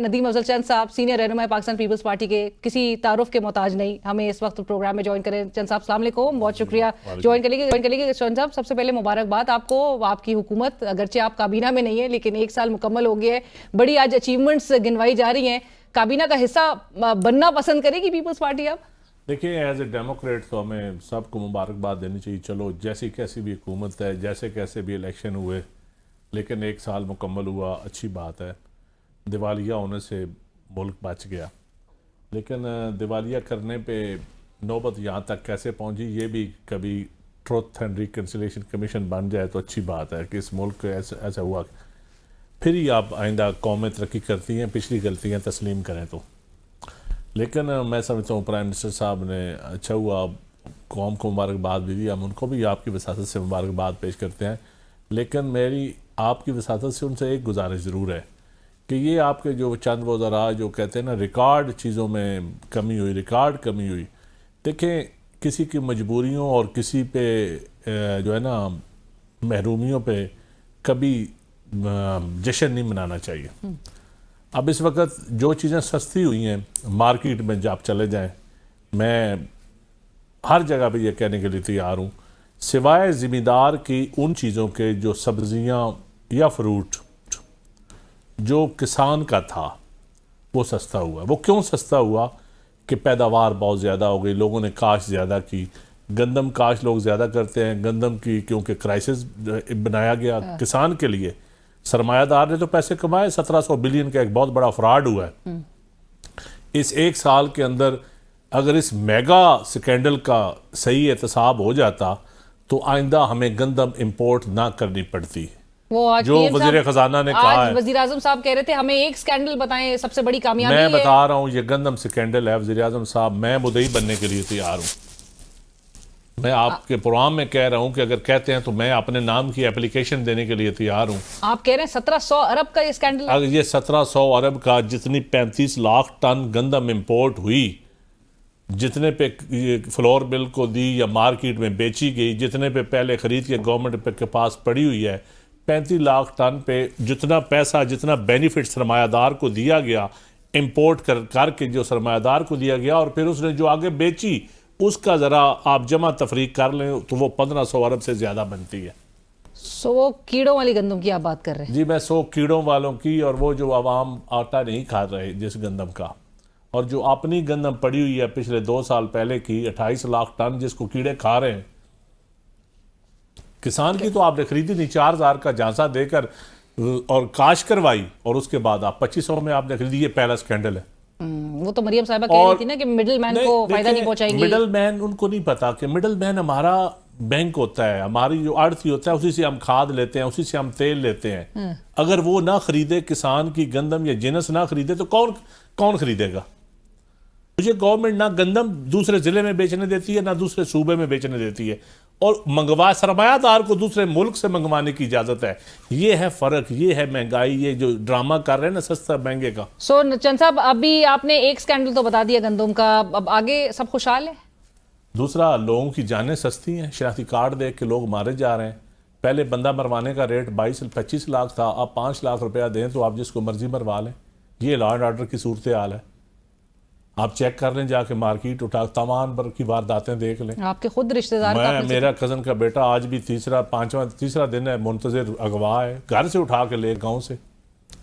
नदीम अफजल चंद साहब सीनियर रहनुमा Pakistan peoples party के, किसी तारुफ के मोहताज नहीं, हमें इस वक्त प्रोग्राम में ज्वाइन करें। चंद साहब अस्सलाम वालेकुम, बहुत शुक्रिया ज्वाइन करने के। चंद साहब, सबसे पहले मुबारकबाद आपको, आपकी हुकूमत, अगरचे आप काबीना में नहीं है लेकिन 1 साल मुकम्मल हो गया है, बड़ी आज अचीवमेंट्स गिनवाई जा रही हैं। काबीना का हिस्सा बनना पसंद करेगी पीपल्स पार्टी आप? देखिए, एज ए डेमोक्रेट तो हमें सबको मुबारकबाद देनी चाहिए। चलो, जैसी कैसी भी हुकूमत है, जैसे कैसे भी इलेक्शन हुए, लेकिन 1 साल मुकम्मल हुआ, अच्छी बात है। दिवालिया होने से मुल्क बच गया, लेकिन दिवालिया करने पे नौबत यहाँ तक कैसे पहुँची, ये भी कभी ट्रुथ एंड रिकन्सिलिएशन कमीशन बन जाए तो अच्छी बात है कि इस मुल्क को ऐसा हुआ। फिर ही आप आइंदा कौमें तरक्की करती हैं, पिछली गलतियाँ तस्लीम करें तो। लेकिन मैं समझता हूँ प्राइम मिनिस्टर साहब ने अच्छा हुआ, कौम को मुबारकबाद भी दी, हम उनको भी आपकी वसासत से मुबारकबाद पेश करते हैं। लेकिन मेरी आपकी वसासत से उनसे एक गुजारिश ज़रूर है कि ये आपके जो चंद वो ज़रा जो कहते हैं ना रिकॉर्ड चीज़ों में कमी हुई, रिकॉर्ड कमी हुई। देखें, किसी की मजबूरियों और किसी पे जो है ना महरूमियों पे कभी जश्न नहीं मनाना चाहिए। अब इस वक्त जो चीज़ें सस्ती हुई हैं मार्केट में, जब आप चले जाएं, मैं हर जगह पे ये कहने के लिए तैयार हूँ, सिवाय ज़िम्मेदार की उन चीज़ों के जो सब्जियाँ या फ्रूट जो किसान का था वो सस्ता हुआ। वो क्यों सस्ता हुआ कि पैदावार बहुत ज़्यादा हो गई, लोगों ने काश ज़्यादा की। गंदम काश लोग ज़्यादा करते हैं, गंदम की क्योंकि क्राइसिस बनाया गया किसान के लिए। सरमायादार ने तो पैसे कमाए, 1700 बिलियन का एक बहुत बड़ा फ्रॉड हुआ है इस 1 साल के अंदर। अगर इस मेगा स्कैंडल का सही एहतसाब हो जाता तो आइंदा हमें गंदम इंपोर्ट ना करनी पड़ती। वो आज जो वजीर खजाना ने कहा है, वजीर आजम साहब कह रहे थे हमें एक स्कैंडल बताएं सबसे बड़ी कामयाबी। मैं बता रहा हूं ये गंदम स्कैंडल है। वजीर आजम साहब, मैं मुद्दई बनने के लिए तैयार हूं। मैं आपके प्रोग्राम में कह रहा हूं कि अगर कहते हैं तो मैं अपने नाम की एप्लीकेशन देने के लिए तैयार हूं। आप कह रहे हैं 1700 अरब का ये स्कैंडल? अगर ये 1700 अरब का, जितनी 35 लाख टन गंदम इंपोर्ट हुई, जितने पे फ्लोर बिल को दी या मार्केट में बेची गई, जितने पे पहले खरीद के गवर्नमेंट के पास पड़ी हुई है, 35 लाख टन पे जितना पैसा, जितना बेनिफिट सरमायादार को दिया गया, इंपोर्ट करके जो सरमायादार को दिया गया, और फिर उसने जो आगे बेची, उसका ज़रा आप जमा तफरीक कर लें तो वो 1500 अरब से ज़्यादा बनती है। 100 कीड़ों वाली गंदम की आप बात कर रहे हैं? जी, मैं 100 कीड़ों वालों की, और वो जो आवाम आटा नहीं खा रहे जिस गंदम का, और जो अपनी गंदम पड़ी हुई है पिछले 2 साल पहले की 28 लाख टन जिसको कीड़े खा रहे हैं। किसान की तो आपने खरीदी नहीं, 4000 का झांसा देकर और काश करवाई, और उसके बाद आप 2500 में आपने खरीदी। ये पहला स्कैंडल है। वो तो मरियम साहिबा कह रही थी ना कि मिडिल मैन को फायदा नहीं पहुंचाएंगी। मिडिल मैन, उनको नहीं पता कि मिडिल मैन हमारा बैंक होता है, हमारी जो आड़ती होता है, उसी से हम खाद लेते हैं, उसी से हम तेल लेते हैं। अगर वो ना खरीदे, किसान की गंदम या जिनस ना खरीदे तो कौन खरीदेगा? मुझे गवर्नमेंट ना गंदम दूसरे जिले में बेचने देती है, ना दूसरे सूबे में बेचने देती है, और सरमायादार को दूसरे मुल्क से मंगवाने की इजाजत है। ये है फर्क, ये है महंगाई, ये जो ड्रामा कर रहे हैं ना सस्ता महंगे का। चंद साहब, अभी आपने एक स्कैंडल तो बता दिया गंदम का, अब आगे सब खुशहाल है? दूसरा, लोगों की जानें सस्ती हैं। शनाख्ती कार्ड देख के लोग मारे जा रहे हैं। पहले बंदा मरवाने का रेट 22-25 लाख था, अब 5 लाख रुपया दें तो आप जिसको मर्जी मरवा लें। ये लॉ एंड ऑर्डर की सूरत हाल है। आप चेक कर लें, जाके मार्केट उठा तमाम पर की वारदातें देख लें। आपके खुद रिश्तेदार मेरा कज़न का बेटा आज भी तीसरा दिन है, मुंतज़िर अगवा है, घर से उठा के ले, गांव से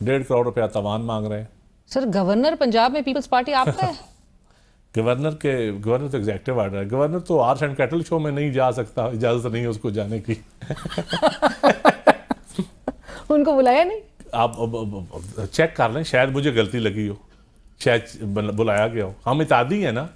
1.5 करोड़ रुपया तवान मांग रहे हैं। सर, गवर्नर पंजाब में पीपल्स पार्टी आपका है? गवर्नर तो एग्जीक्यूटिव ऑर्डर है। गवर्नर तो आर्ट्स एंड कैटल शो में नहीं जा सकता, इजाजत नहीं है उसको जाने की। उनको बुलाया नहीं? आप चेक कर लें, शायद मुझे गलती लगी हो, शायद बुलाया गया हो। हम इतादी है ना,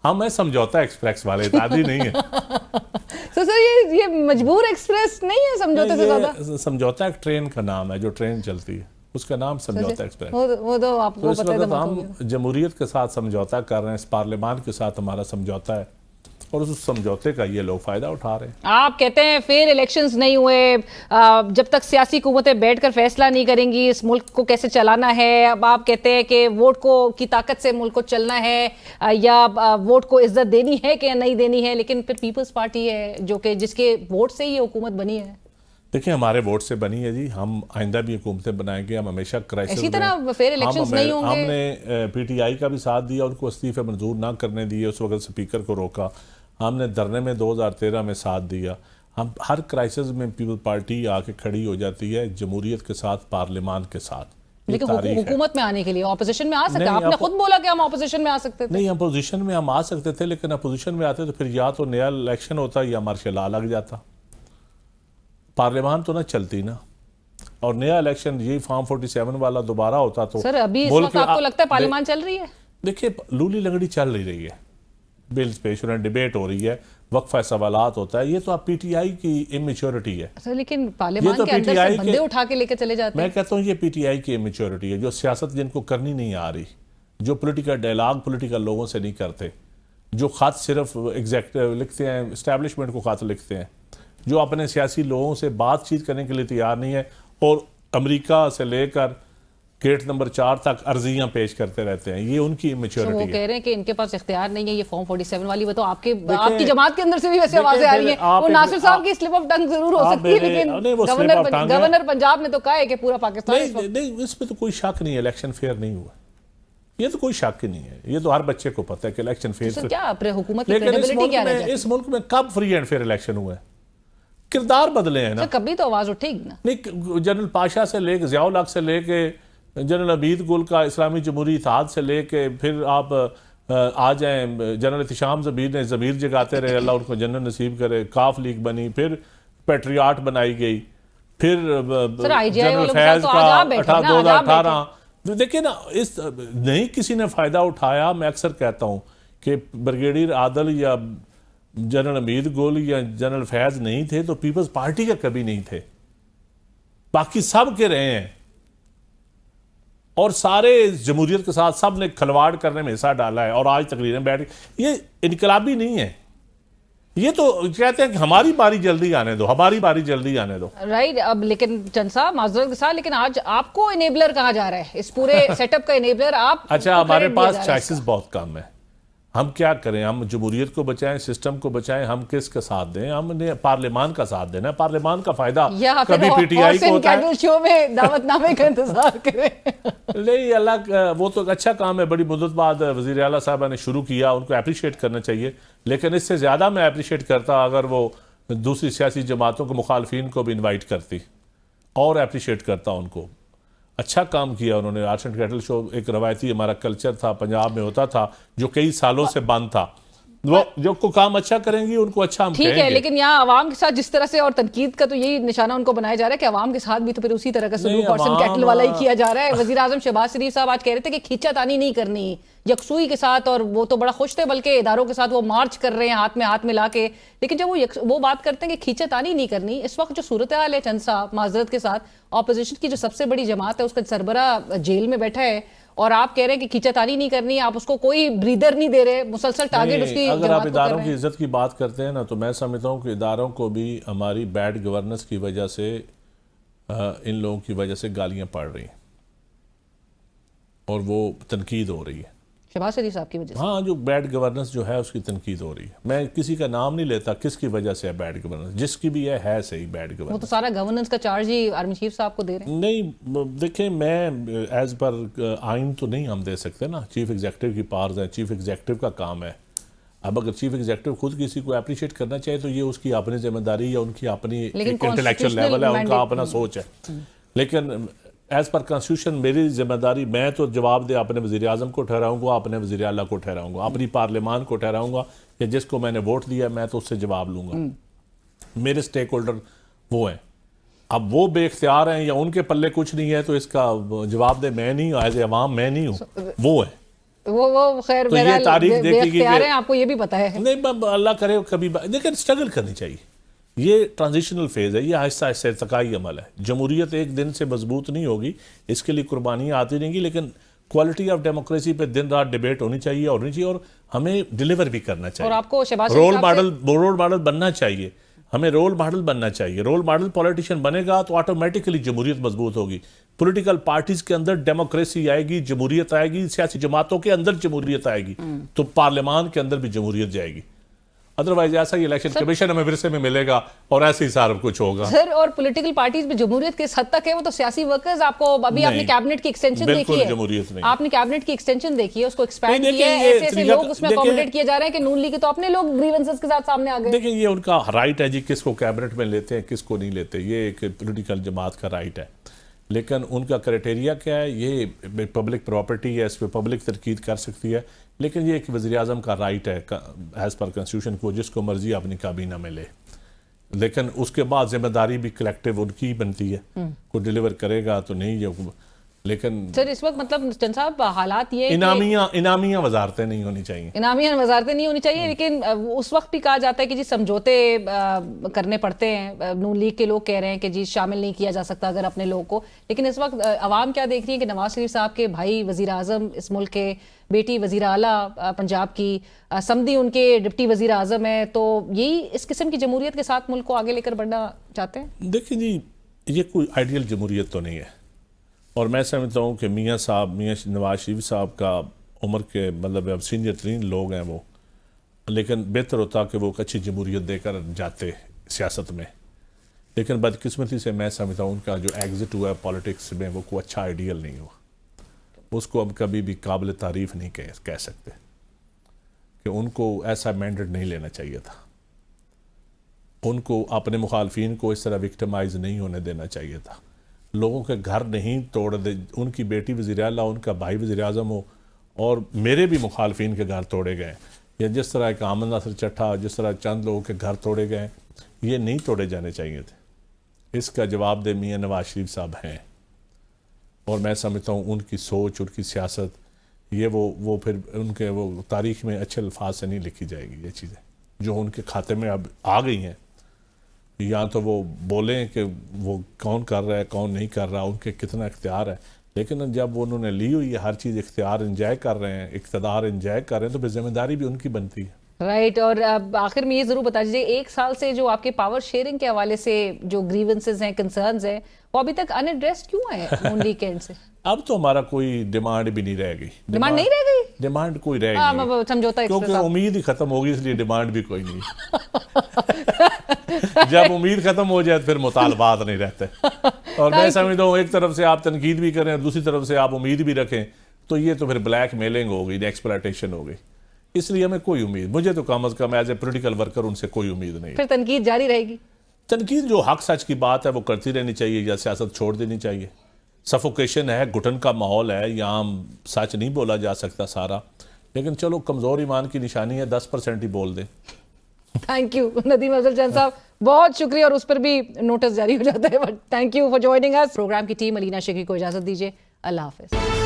हम है समझौता एक्सप्रेस वाले, इतादी नहीं है। तो सर ये मजबूर एक्सप्रेस नहीं है समझौते से ज्यादा? समझौता एक ट्रेन का नाम है, जो ट्रेन चलती है उसका नाम समझौता एक्सप्रेस। वो तो आपको तो पता है। हम जमहूरियत के साथ समझौता कर रहे हैं, इस पार्लियामान के साथ हमारा समझौता है, और उस समझौते का ये लोग फायदा उठा रहे हैं। आप कहते हैं फिर इलेक्शंस नहीं हुए, जब तक सियासी हुकूमतें बैठकर फैसला नहीं करेंगी इस मुल्क को कैसे चलाना है। अब आप कहते हैं कि वोट को की ताकत से मुल्क को चलना है, या वोट को इज्जत देनी है कि नहीं देनी है, लेकिन फिर पीपल्स पार्टी है जो कि जिसके वोट से ही ये हुकूमत बनी है। देखिए हमारे वोट से बनी है जी, हम आइंदा भी हुकूमतें बनाएंगे, हम हमेशा क्राइसिस इसी तरह फेयर इलेक्शंस नहीं होंगे। हमने पीटीआई का भी साथ दिया, उनको इस्तीफे मंजूर ना करने दिए, उस वक्त स्पीकर को रोका, हमने धरने में 2013 में साथ दिया। हम हर क्राइसिस में पीपल पार्टी आके खड़ी हो जाती है जमहूरियत के साथ, पार्लियामान के साथ। लेकिन हुकूमत में आने के लिए ऑपोजिशन में आ सकते हैं। आपने खुद बोला कि हम ऑपोजिशन में आ सकते थे। नहीं, अपोजिशन में हम आ सकते थे, लेकिन अपोजिशन में आते तो फिर या तो नया इलेक्शन होता या मार्शल लॉ लग जाता, पार्लियामान तो ना चलती ना, और नया इलेक्शन यही फॉर्म 47 वाला दोबारा होता तो। सर अभी इस वक्त आपको लगता है पार्लियामान चल रही है? देखिए लूली लंगड़ी चल रही है, बिल्स पेश हो रहे हैं, डिबेट हो रही है, वक्फा सवालात होता है, ये तो आप पीटीआई की इमेच्योरिटी है। सर लेकिन पार्लियामान तो के अंदर से बंदे उठा के लेके चले जाते हैं। मैं कहता हूँ ये पीटीआई की इमेच्योरिटी है, जो सियासत जिनको करनी नहीं आ रही, जो पॉलिटिकल डायलॉग पॉलिटिकल लोगों से नहीं करते, जो खत सिर्फ एग्जेक्टिव लिखते हैं, इस्टेब्लिशमेंट को खत लिखते हैं, जो अपने सियासी लोगों से बातचीत करने के लिए तैयार नहीं है, और अमेरिका से लेकर गेट नंबर 4 तक अर्जियां पेश करते रहते हैं, ये उनकी इमेच्योरिटी है। वो कह रहे हैं कि इनके पास इख्तियार नहीं है ये फॉर्म 47 वाली। तो आपकी जमात के अंदर से भी वैसे आवाजें आ रही हैं। वो नासिर साहब की स्लिप ऑफ टंग जरूर हो सकती है, लेकिन गवर्नर पंजाब ने तो कहा है कि पूरा पाकिस्तान नहीं, इसमें तो कोई शक नहीं है, इलेक्शन फेयर नहीं हुआ, ये तो कोई शक ही नहीं है, ये तो हर बच्चे को पता है कि इलेक्शन फेयर। क्या हुकूमत की क्रेडिबिलिटी क्या है? इस मुल्क में कब फ्री एंड फेयर इलेक्शन हुआ है? किरदार बदले हैं ना, कभी तो आवाज उठेगी ना। नहीं, जनरल पाशा से लेके ज़ियाउल हक से लेके जनरल अबीद गुल का इस्लामी जमहूरी इत्तेहाद से लेके फिर आप आ जाएं, जनरल इत्तिशाम ज़मीर ने ज़मीर जगाते रहे, अल्लाह उनको जन्नत नसीब करे, काफ लीग बनी, फिर पेट्रियाट बनाई गई, फिर जनरल फैज का 2018। देखिए ना, इस नहीं किसी ने फ़ायदा उठाया। मैं अक्सर कहता हूँ कि ब्रिगेडियर आदल या जनरल अमीद गुल या जनरल फैज नहीं थे तो पीपल्स पार्टी के कभी नहीं थे, बाकी सब के रहे हैं, और सारे जमहूरियत के साथ सब ने खलवाड़ करने में हिस्सा डाला है, और आज तकरीरें बैठ, ये इनकलाबी नहीं है, ये तो कहते हैं कि हमारी बारी जल्दी आने दो, हमारी बारी जल्दी आने दो। राइट। अब लेकिन चंद साहब माजरत के साथ, लेकिन आज आपको इनेबलर कहा जा रहा है, इस पूरे सेटअप का इनेबलर आप। अच्छा, हमारे पास चॉइसेस बहुत कम है, हम क्या करें? हम जमहूरियत को बचाएं, सिस्टम को बचाएं, हम किसका साथ दें? हमने पार्लियामान का साथ देना है। पार्लियामान का फायदा कभी पीटीआई को होता है। शो में दावतनामे का इंतजार करें। नहीं, अल्लाह, वो तो अच्छा काम है, बड़ी मुद्दत बाद वज़ीर आला साहब ने शुरू किया, उनको अप्रिशिएट करना चाहिए, लेकिन इससे ज़्यादा मैं अप्रिशिएट करता अगर वो दूसरी सियासी जमातों के मुखालफिन को भी इन्वाइट करती, और अप्रिशिएट करता उनको। अच्छा काम किया उन्होंने। आर्ट्स एंड कैटल शो एक रवायती हमारा कल्चर था, पंजाब में होता था, जो कई सालों से बंद था। वो जो को काम अच्छा करेंगी उनको अच्छा हम ठीक है, लेकिन यहाँ आवाम के साथ जिस तरह से, और तनकीद का तो यही निशाना उनको बनाया जा रहा है कि आवाम के साथ भी तो फिर उसी तरह का सलूक आर्ट्स एंड कैटल वाला ही किया जा रहा है। वज़ीर आज़म शहबाज शरीफ साहब आज कह रहे थे कि खींचातानी नहीं करनी, यकसुई के साथ, और वो तो बड़ा खुश थे, बल्कि इदारों के साथ वो मार्च कर रहे हैं हाथ में हाथ मिला के। लेकिन जब वो बात करते हैं कि खींचातानी नहीं करनी, इस वक्त जो सूरत हाल है चंद साहब माजरत के साथ, ऑपोजिशन की जो सबसे बड़ी जमात है उसका सरबरा जेल में बैठा है, और आप कह रहे हैं कि खींचातानी नहीं करनी, आप उसको कोई ब्रीदर नहीं दे रहे, मुसलसल टारगेट उसकी। अगर आप इदारों की इज्जत की बात करते हैं ना, तो मैं समझता हूँ कि इदारों को भी हमारी बैड गवर्नेंस की वजह से, इन लोगों की वजह से गालियाँ पड़ रही हैं, और वो तनकीद हो रही है शहबाज शरीफ साहब की वजह से। हाँ, जो बैड गवर्नेंस जो है उसकी तनकीद हो रही है। मैं किसी का नाम नहीं लेता किसकी वजह से है बैड गवर्नेंस, जिसकी भी है सही बैड गवर्नेंस। वो तो सारा गवर्नेंस का चार्ज ही आर्मी चीफ साहब को दे रहे हैं। नहीं, देखें, मैं एज पर आइन तो नहीं हम दे सकते ना, चीफ एग्जीक्यूटिव की पावर्स हैं, चीफ एग्जीक्यूटिव का काम है। अब अगर चीफ एग्जीक्यूटिव खुद किसी को अप्रिशिएट करना चाहे तो ये उसकी अपनी जिम्मेदारी या उनकी अपनी इंटेलेक्चुअल लेवल है, उनका अपना सोच है। लेकिन एज पर कॉन्स्टिट्यूशन मेरी जिम्मेदारी, मैं तो जवाब दे अपने वज़ीर आज़म को ठहराऊंगा, अपने वज़ीर आला को ठहराऊंगा, अपनी पार्लियामान को ठहराऊंगा, कि जिसको मैंने वोट दिया मैं तो उससे जवाब लूंगा। मेरे स्टेक होल्डर वो हैं, अब वो बेख्तियार हैं या उनके पल्ले कुछ नहीं है तो इसका जवाब दे मैं नहीं, एज ए अवाम मैं नहीं हूँ, वो है। वो खैर तो ये तारीख देखी है, आपको ये भी पता है। नहीं, अल्लाह करे कभी, लेकिन स्ट्रगल करनी चाहिए। ये ट्रांजिशनल फेज़ है, ये आहिस्ता आहिस्ता इर्तिकाई अमल है। जमहूरियत एक दिन से मजबूत नहीं होगी, इसके लिए कुर्बानियाँ आती रहेंगी, लेकिन क्वालिटी ऑफ डेमोक्रेसी पे दिन रात डिबेट होनी चाहिए और हमें डिलीवर भी करना चाहिए। और आपको रोल मॉडल बनना चाहिए, हमें रोल मॉडल बनना चाहिए। रोल मॉडल पॉलिटिशियन बनेगा तो ऑटोमेटिकली जमहूरियत मजबूत होगी, पॉलिटिकल पार्टीज के अंदर डेमोक्रेसी आएगी, जमहूरियत आएगी, सियासी जमातों के अंदर जमहूरियत आएगी, तो पार्लियामान के अंदर भी जमहूरियत जाएगी। अदरवाइज ऐसा ही इलेक्शन कमीशन हमें विरसे में मिलेगा और ऐसे ही सारा कुछ होगा। सर, और पॉलिटिकल पार्टीज में जमहूरियत किस हद तक है? वो तो सियासी वर्कर्स आपको अभी आपने कैबिनेट की एक्सटेंशन देखी है, जमहूरियत नहीं। आपने कैबिनेट की एक्सटेंशन देखी है, उसको एक्सपैंड किया है, ऐसे लोग उसमें अकोमोडेट किए जा रहे हैं कि नून लीग के तो अपने लोग ग्रीवेंसेस के साथ सामने आ गए। देखिए ये उनका राइट है जी, किसको कैबिनेट में लेते हैं किसको नहीं लेते, ये एक पॉलिटिकल जमात का राइट है। लेकिन उनका क्राइटेरिया क्या है? ये पब्लिक प्रॉपर्टी है, इस पर पब्लिक तनकीद कर सकती है, लेकिन ये एक वज़ीर आज़म का राइट है एज़ पर कॉन्स्टिट्यूशन को, जिसको मर्जी अपनी काबीना में ले। लेकिन उसके बाद जिम्मेदारी भी कलेक्टिव उनकी ही बनती है, कोई डिलीवर करेगा तो नहीं है। लेकिन सर इस वक्त मतलब चंद साहब हालात ये इनामियां वजारतें नहीं होनी चाहिए, इनामियां वजारतें नहीं होनी चाहिए, लेकिन उस वक्त भी कहा जाता है कि जी समझौते करने पड़ते हैं। नून लीग के लोग कह रहे हैं कि जी शामिल नहीं किया जा सकता अगर अपने लोगों को। लेकिन इस वक्त अवाम क्या देख रही है कि नवाज शरीफ साहब के भाई वजीर आजम इस मुल्क के, बेटी वजीर आला पंजाब की, समधी उनके डिप्टी वजीर आजम है, तो यही इस किस्म की जमहूरियत के साथ मुल्क को आगे लेकर बढ़ना चाहते हैं। देखिए जी ये कोई आइडियल जमहूरियत तो नहीं है, और मैं समझता हूँ कि मियाँ नवाज शरीफ साहब का उम्र के मतलब अब सीनियर तरीन लोग हैं वो, लेकिन बेहतर होता कि वो एक अच्छी जमहूरियत देकर जाते सियासत में। लेकिन बदकिस्मती से मैं समझता हूँ उनका जो एग्ज़िट हुआ है पॉलिटिक्स में वो कोई अच्छा आइडियल नहीं हुआ। उसको अब कभी भी काबिल तारीफ़ नहीं कह सकते कि उनको ऐसा मैंडेट नहीं लेना चाहिए था। उनको अपने मुखालफिन को इस तरह विक्टिमाइज नहीं होने देना चाहिए था। लोगों के घर नहीं तोड़ दे, उनकी बेटी वज़ीर आला, उनका भाई वज़ीर आज़म हो, और मेरे भी मुखालफिन के घर तोड़े गए, या जिस तरह एक आमद नासिर चट्टा, जिस तरह चंद लोगों के घर तोड़े गए, ये नहीं तोड़े जाने चाहिए थे। इसका जवाबदेह मियाँ नवाज शरीफ साहब हैं, और मैं समझता हूँ उनकी सोच, उनकी सियासत, ये वो फिर उनके वो तारीख़ में अच्छे अल्फाज से नहीं लिखी जाएगी। ये चीज़ें जो उनके खाते में अब आ गई हैं, या तो वो बोलें कि वो कौन कर रहा है कौन नहीं कर रहा, उनके कितना इख्तियार है, लेकिन जब उन्होंने ली हुई है हर चीज़, इख्तियार इंजॉय कर रहे हैं, इक़्तिदार इंजॉय कर रहे हैं, तो फिर जिम्मेदारी भी उनकी बनती है। राइट। और अब आखिर में ये ज़रूर बता दीजिए, एक साल से जो आपके पावर शेयरिंग के हवाले से जो ग्रीवेंसेस हैं, कंसर्न्स हैं, वो अभी तक अनएड्रेस्ड क्यों है नून लीग के एंड से? अब तो हमारा कोई डिमांड भी नहीं रह गई। डिमांड नहीं रह गई? डिमांड कोई रह गई समझौता, क्योंकि उम्मीद ही खत्म होगी, इसलिए डिमांड भी कोई नहीं। जब उम्मीद खत्म हो जाए तो फिर मुतालबात नहीं रहते। और मैं समझता हूँ एक तरफ से आप तनकीद भी करें और दूसरी तरफ से आप उम्मीद भी रखें, तो ये तो फिर ब्लैक मेलिंग हो गई, एक्सप्लॉयटेशन हो गई। इसलिए हमें कोई उम्मीद, मुझे तो कम अज़ कम एज ए पॉलिटिकल वर्कर उनसे कोई उम्मीद नहीं। फिर तनकीद जारी रहेगी? तनकीद जो हक सच की बात है वो करती रहनी चाहिए, या सियासत छोड़ देनी चाहिए। सफोकेशन है, घुटन का माहौल है, यहाँ सच नहीं बोला जा सकता सारा, लेकिन चलो कमज़ोर ईमान की निशानी है, 10% ही बोल दें। थैंक यू नदीम अफजल चंद साहब, बहुत शुक्रिया। और उस पर भी नोटिस जारी हो जाता है, but thank you for joining us. Programme की टीम अलीना शेखी को इजाज़त दीजिए। अल्लाह हाफ़िज़।